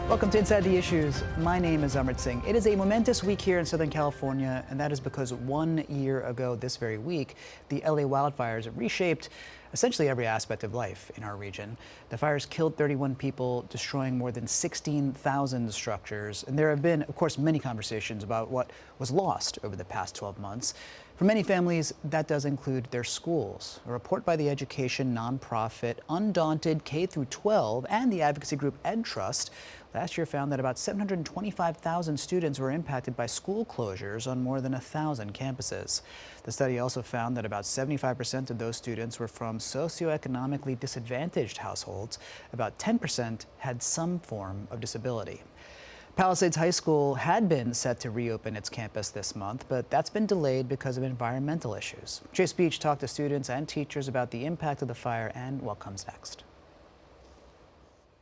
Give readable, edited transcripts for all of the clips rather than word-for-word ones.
Welcome to Inside the Issues. My name is Amrit Singh. It is a momentous week here in Southern California, and that is because 1 year ago this very week, the LA wildfires reshaped essentially every aspect of life in our region. The fires killed 31 people, destroying more than 16,000 structures. And there have been, of course, many conversations about what was lost over the past 12 months. For many families, that does include their schools. A report by the education nonprofit Undaunted K-12 and the advocacy group Ed Trust last year found that about 725,000 students were impacted by school closures on more than 1,000 campuses. The study also found that about 75% of those students were from socioeconomically disadvantaged households. About 10% had some form of disability. Palisades High School had been set to reopen its campus this month, but that's been delayed because of environmental issues. Chase Beach talked to students and teachers about the impact of the fire and what comes next.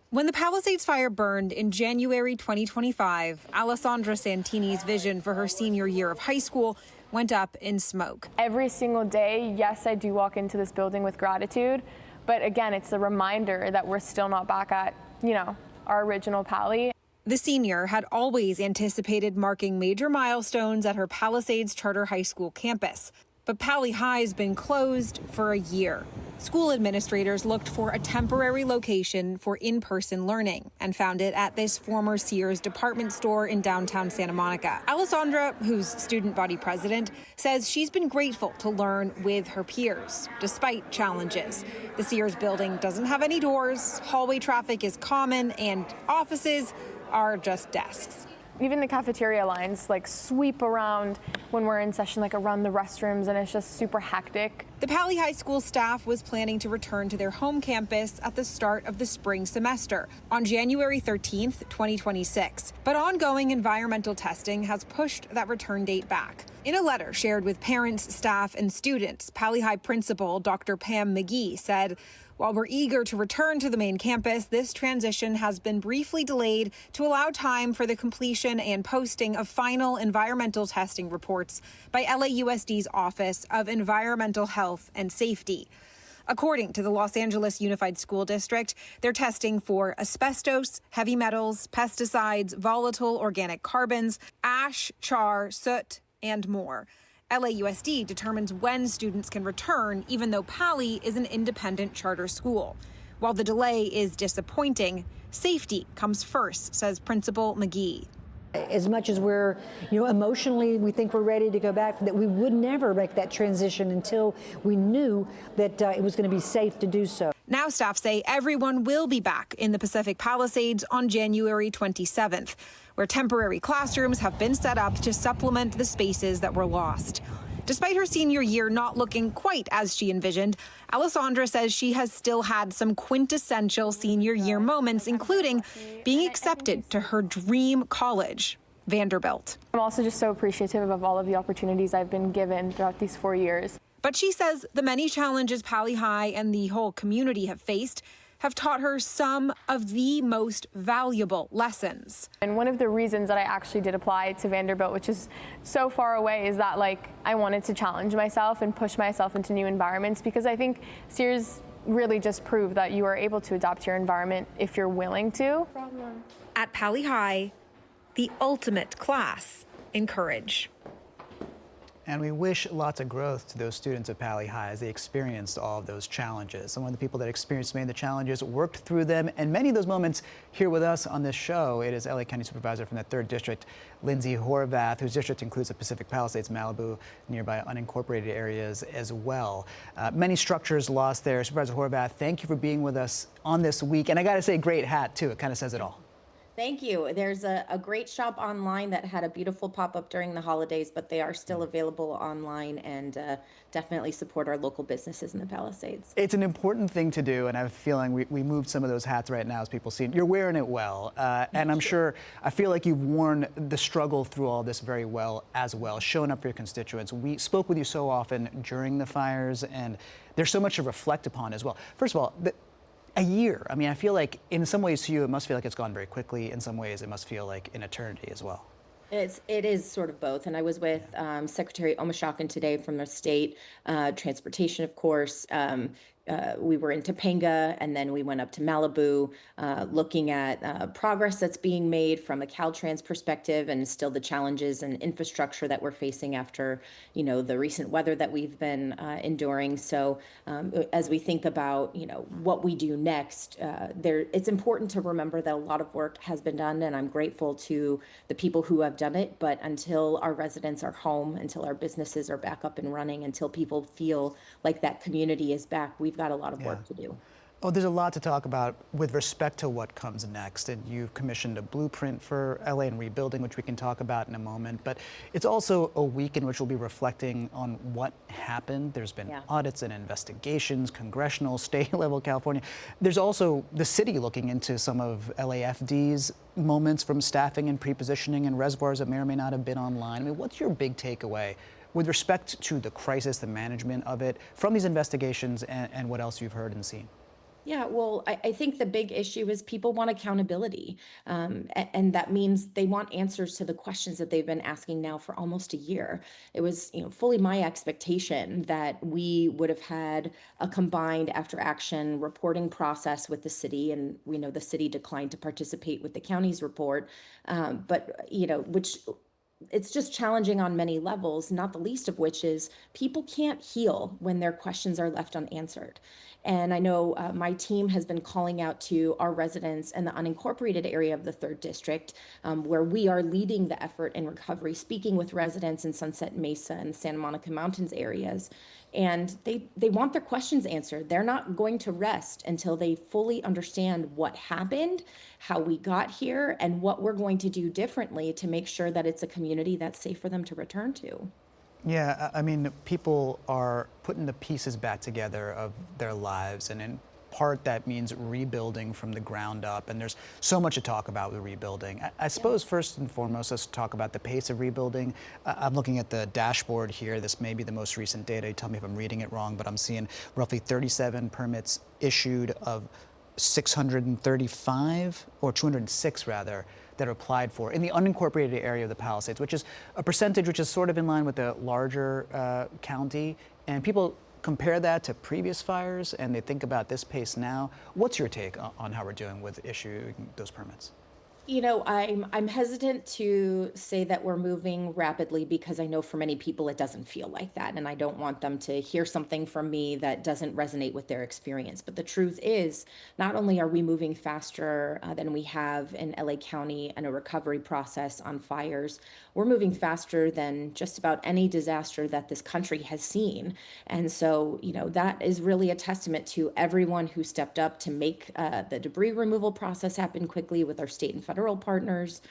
When the Palisades Fire burned in January 2025, Alessandra Santini's vision for her senior year of high school went up in smoke. Every single day, yes, I do walk into this building with gratitude, but again, it's a reminder that we're still not back at, our original Pali. The senior had always anticipated marking major milestones at her Palisades Charter High School campus. But Pali High's been closed for a year. School administrators looked for a temporary location for in-person learning and found it at this former Sears department store in downtown Santa Monica. Alessandra, who's student body president, says she's been grateful to learn with her peers, despite challenges. The Sears building doesn't have any doors, hallway traffic is common, and offices are just desks. Even the cafeteria lines sweep around when we're in session, around the restrooms, and it's just super hectic. The Pali High School staff was planning to return to their home campus at the start of the spring semester on January 13th, 2026. But ongoing environmental testing has pushed that return date back. In a letter shared with parents, staff, and students, Pali High principal Dr. Pam McGee said, "While we're eager to return to the main campus, this transition has been briefly delayed to allow time for the completion and posting of final environmental testing reports by LAUSD's Office of Environmental Health and Safety." According to the Los Angeles Unified School District, they're testing for asbestos, heavy metals, pesticides, volatile organic carbons, ash, char, soot, and more. LAUSD determines when students can return, even though Pali is an independent charter school. While the delay is disappointing, safety comes first, says Principal McGee. As much as we're, emotionally we think we're ready to go back, that we would never make that transition until we knew that it was going to be safe to do so. Now staff say everyone will be back in the Pacific Palisades on January 27th, where temporary classrooms have been set up to supplement the spaces that were lost. Despite her senior year not looking quite as she envisioned, Alessandra says she has still had some quintessential senior year moments, including being accepted to her dream college, Vanderbilt. I'm also just so appreciative of all of the opportunities I've been given throughout these 4 years. But she says the many challenges Pali High and the whole community have faced have taught her some of the most valuable lessons. And one of the reasons that I actually did apply to Vanderbilt, which is so far away, is that I wanted to challenge myself and push myself into new environments, because I think Sears really just proved that you are able to adapt your environment if you're willing to. At Pali High, the ultimate class in courage. And we wish lots of growth to those students at Pali High as they experienced all of those challenges. Some of the people that experienced many of the challenges worked through them, and many of those moments here with us on this show. It is LA County Supervisor from the 3rd District, Lindsey Horvath, whose district includes the Pacific Palisades, Malibu, nearby unincorporated areas as well. Many structures lost there. Supervisor Horvath, thank you for being with us on this week. And I gotta say, great hat too. It kind of says it all. Thank you. There's a great shop online that had a beautiful pop-up during the holidays, but they are still available online, and definitely support our local businesses in the Palisades. It's an important thing to do, and I have a feeling we moved some of those hats right now as people see it. You're wearing it well, and I feel like you've worn the struggle through all this very well as well, showing up for your constituents. We spoke with you so often during the fires, and there's so much to reflect upon as well. First of all, a year. I mean, I feel like in some ways to you, it must feel like it's gone very quickly. In some ways, it must feel like an eternity as well. It is sort of both. And I was with Secretary Omashakin today from the state, transportation, of course, we were in Topanga, and then we went up to Malibu, looking at progress that's being made from a Caltrans perspective, and still the challenges and infrastructure that we're facing after, the recent weather that we've been enduring. So as we think about, what we do next, it's important to remember that a lot of work has been done, and I'm grateful to the people who have done it. But until our residents are home, until our businesses are back up and running, until people feel like that community is back, we've got a lot of work to do. Oh, there's a lot to talk about with respect to what comes next. And you've commissioned a blueprint for LA and rebuilding, which we can talk about in a moment. But it's also a week in which we'll be reflecting on what happened. There's been audits and investigations, congressional, state level, California. There's also the city looking into some of LAFD's moments from staffing and pre-positioning and reservoirs that may or may not have been online. I mean, what's your big takeaway with respect to the crisis, the management of it, from these investigations and what else you've heard and seen? Yeah, well, I think the big issue is people want accountability. And that means they want answers to the questions that they've been asking now for almost a year. It was, fully my expectation that we would have had a combined after action reporting process with the city. And we know the city declined to participate with the county's report. Which it's just challenging on many levels, not the least of which is people can't heal when their questions are left unanswered. And I know my team has been calling out to our residents in the unincorporated area of the 3rd District, where we are leading the effort in recovery, speaking with residents in Sunset Mesa and Santa Monica Mountains areas. And they want their questions answered. They're not going to rest until they fully understand what happened, how we got here, and what we're going to do differently to make sure that it's a community that's safe for them to return to. Yeah, I mean, people are putting the pieces back together of their lives, and in part that means rebuilding from the ground up, and there's so much to talk about with rebuilding. I suppose first and foremost, let's talk about the pace of rebuilding. I'm looking at the dashboard here. This may be the most recent data. Tell me if I'm reading it wrong, but I'm seeing roughly 37 permits issued of 635, or 206 rather, that are applied for in the unincorporated area of the Palisades, which is a percentage which is sort of in line with the larger county. And people compare that to previous fires and they think about this pace now. What's your take on how we're doing with issuing those permits? I'm hesitant to say that we're moving rapidly because I know for many people it doesn't feel like that, and I don't want them to hear something from me that doesn't resonate with their experience. But the truth is, not only are we moving faster than we have in LA County and a recovery process on fires, we're moving faster than just about any disaster that this country has seen. And so, that is really a testament to everyone who stepped up to make the debris removal process happen quickly with our state and federal partners,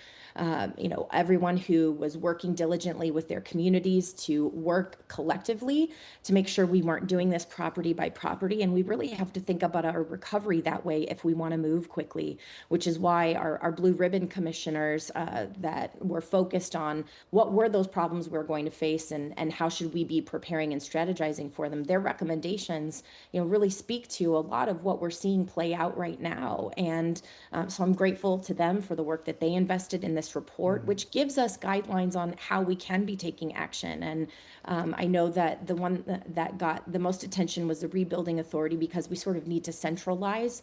everyone who was working diligently with their communities to work collectively to make sure we weren't doing this property by property. And we really have to think about our recovery that way if we want to move quickly, which is why our blue ribbon commissioners that were focused on what were those problems we're going to face and how should we be preparing and strategizing for them. Their recommendations, really speak to a lot of what we're seeing play out right now. And so I'm grateful to them for the work that they invested in this report, which gives us guidelines on how we can be taking action. And I know that the one that got the most attention was the Rebuilding Authority, because we sort of need to centralize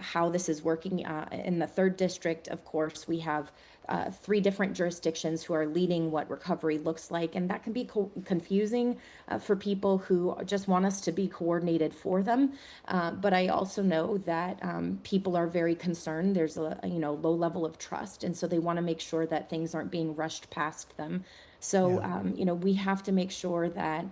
how this is working. In the 3rd District, of course, we have 3 different jurisdictions who are leading what recovery looks like, and that can be confusing for people who just want us to be coordinated for them. But I also know that people are very concerned. There's a low level of trust, and so they want to make sure that things aren't being rushed past them. So, we have to make sure that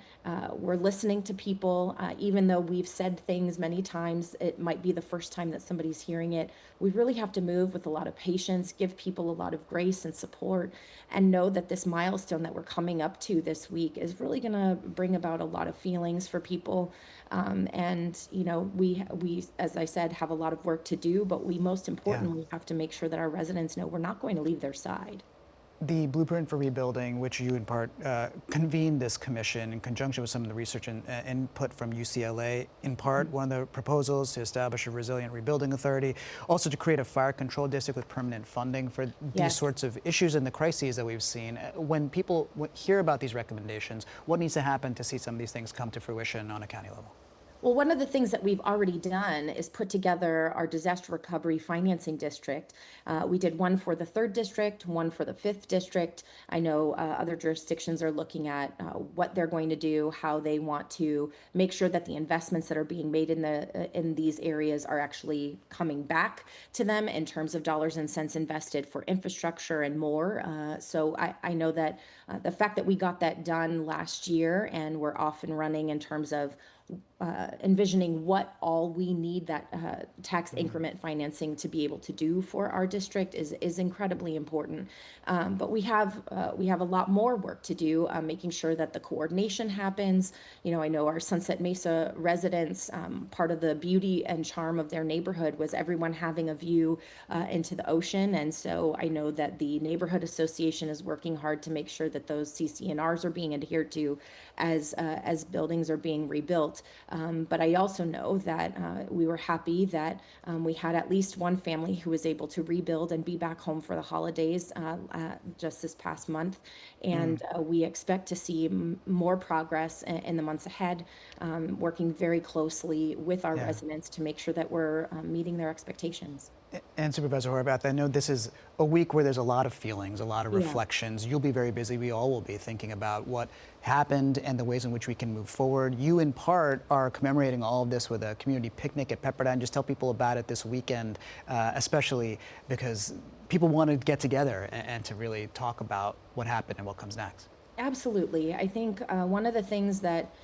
we're listening to people, even though we've said things many times. It might be the first time that somebody's hearing it. We really have to move with a lot of patience, give people a lot of grace and support, and know that this milestone that we're coming up to this week is really going to bring about a lot of feelings for people. We, as I said, have a lot of work to do, but we most importantly have to make sure that our residents know we're not going to leave their side. The Blueprint for Rebuilding, which you in part convened this commission in conjunction with some of the research and input from UCLA, in part one of the proposals to establish a resilient rebuilding authority, also to create a fire control district with permanent funding for these sorts of issues and the crises that we've seen. When people hear about these recommendations, what needs to happen to see some of these things come to fruition on a county level? Well, one of the things that we've already done is put together our disaster recovery financing district. We did one for the 3rd district, one for the 5th district. I know other jurisdictions are looking at what they're going to do, how they want to make sure that the investments that are being made in these areas are actually coming back to them in terms of dollars and cents invested for infrastructure and more. So I know that the fact that we got that done last year and we're off and running in terms of envisioning what all we need that tax increment financing to be able to do for our district is incredibly important. But we have a lot more work to do, making sure that the coordination happens. I know our Sunset Mesa residents, part of the beauty and charm of their neighborhood was everyone having a view into the ocean. And so I know that the neighborhood association is working hard to make sure that those CC&Rs are being adhered to as buildings are being rebuilt. But I also know that we were happy that we had at least one family who was able to rebuild and be back home for the holidays just this past month. And we expect to see more progress in the months ahead, working very closely with our residents to make sure that we're meeting their expectations. And Supervisor Horvath, I know this is a week where there's a lot of feelings, a lot of reflections. You'll be very busy. We all will be thinking about what happened and the ways in which we can move forward. You, in part, are commemorating all of this with a community picnic at Pepperdine. Just tell people about it this weekend, especially because people want to get together and to really talk about what happened and what comes next. Absolutely. I think one of the things that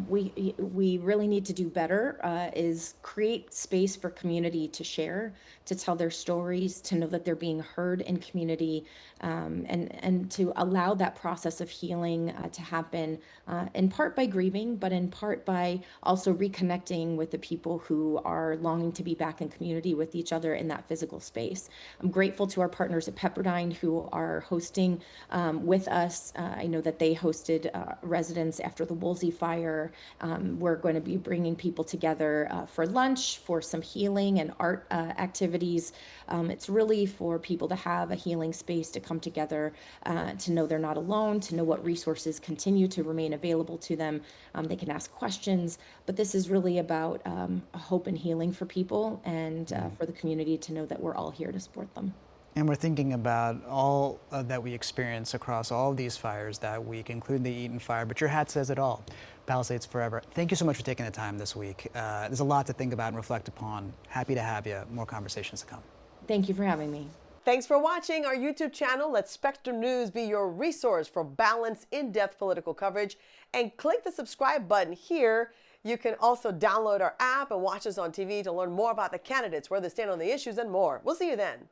we really need to do better is create space for community to share, to tell their stories, to know that they're being heard in community, and to allow that process of healing to happen in part by grieving, but in part by also reconnecting with the people who are longing to be back in community with each other in that physical space. I'm grateful to our partners at Pepperdine who are hosting with us. I know that they hosted residents after the Woolsey fire. We're going to be bringing people together for lunch, for some healing and art activities. It's really for people to have a healing space to come together, to know they're not alone, to know what resources continue to remain available to them. They can ask questions, but this is really about hope and healing for people and for the community to know that we're all here to support them. And we're thinking about all that we experience across all of these fires that week, including the Eaton fire, but your hat says it all. Palisades Forever. Thank you so much for taking the time this week. There's a lot to think about and reflect upon. Happy to have you. More conversations to come. Thank you for having me. Thanks for watching our YouTube channel. Let Spectrum News be your resource for balanced, in-depth political coverage. And click the subscribe button here. You can also download our app and watch us on TV to learn more about the candidates, where they stand on the issues, and more. We'll see you then.